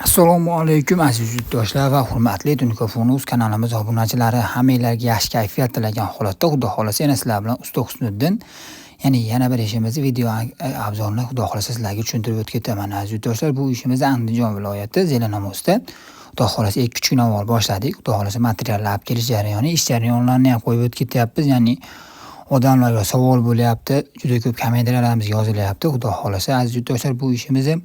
Assalomu alaykum aziz yurtdoshlar va hurmatli Dunkofonuz kanalimiz obunachilari. Hammanglarga yaxshi kayfiyat tilagan holatda, Xudo xolasa yana sizlar bilan Usta Husniddin yana bir ishimizni video obzorini Xudo xolasa sizlarga tushuntirib o'tib ketaman aziz yurtdoshlar. Bu ishimizni Andijon viloyati Zelenamozda Xudo xolasa 2-3 kun avval boshladik. Xudo xolasa materiallar olib kelish jarayoni, ish jarayonlarini ham qo'yib o'tib ketyapmiz. Ya'ni odamlarga savol bo'lyapti, juda ko'p kommentariyalarimiz yozilyapti. Xudo xolasa aziz yurtdoshlar, bu ishimizni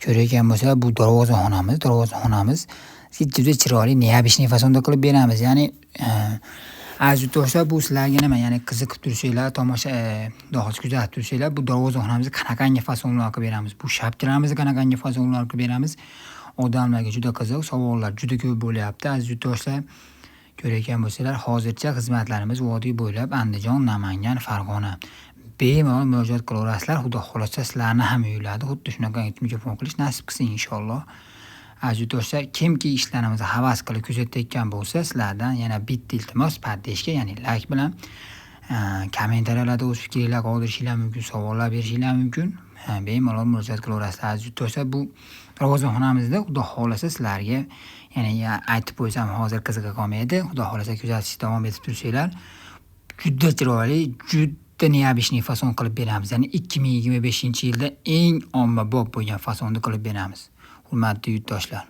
ko'rayotgan bo'lsalar, bu darvozaxonamiz juda chiroyli neobishniy fasonda qilib beramiz. Ya'ni aziz yurtdoshlar, bu sizlarga nima, ya'ni qiziqib tursanglar, tomosha kuzatib tursanglar, bu darvozaxonamizni qanaqangi fasonlar qilib beramiz, bu shapkalarimizni qanaqangi fasonlar qilib beramiz. Odamlarga juda qiziq, savollar juda ko'p bo'lyapti aziz yurtdoshlar. Ko'rayotgan bo'lsalar, hozircha xizmatlarimiz vodiy bo'ylab Andijon, Namangan, Farg'ona bemalol murojaat qilaverasizlar. Xudo xolasa sizlarni ham uylarida xuddi shunaqa mikrofon qilish nasib qilsin inshaalloh. Aziz yurtdoshlar, kimki ishlarimizni havas qilib kuzatayotgan bo'lsa, sizlardan yana bitta iltimos, pardeshga, ya'ni like bilan kommentariyalarda o'z fikringlarni qoldirishinglar mumkin, savollar berishinglar mumkin. Bemalol murojaat qilaverasizlar aziz yurtdoshlar. Bu darvozaxonamizda Xudo xolasa sizlarga ya'ni aytib qo'ysam hozir qiziqa qolmaydi. Xudo xolasa kuzatishni davom etib tursanglar, juda chiroyli, juda neobishniy fason qilib beramiz. Ya'ni 2025-yilda eng ommabop bo'lgan fasonda qilib beramiz. Hurmatli yurtdoshlar.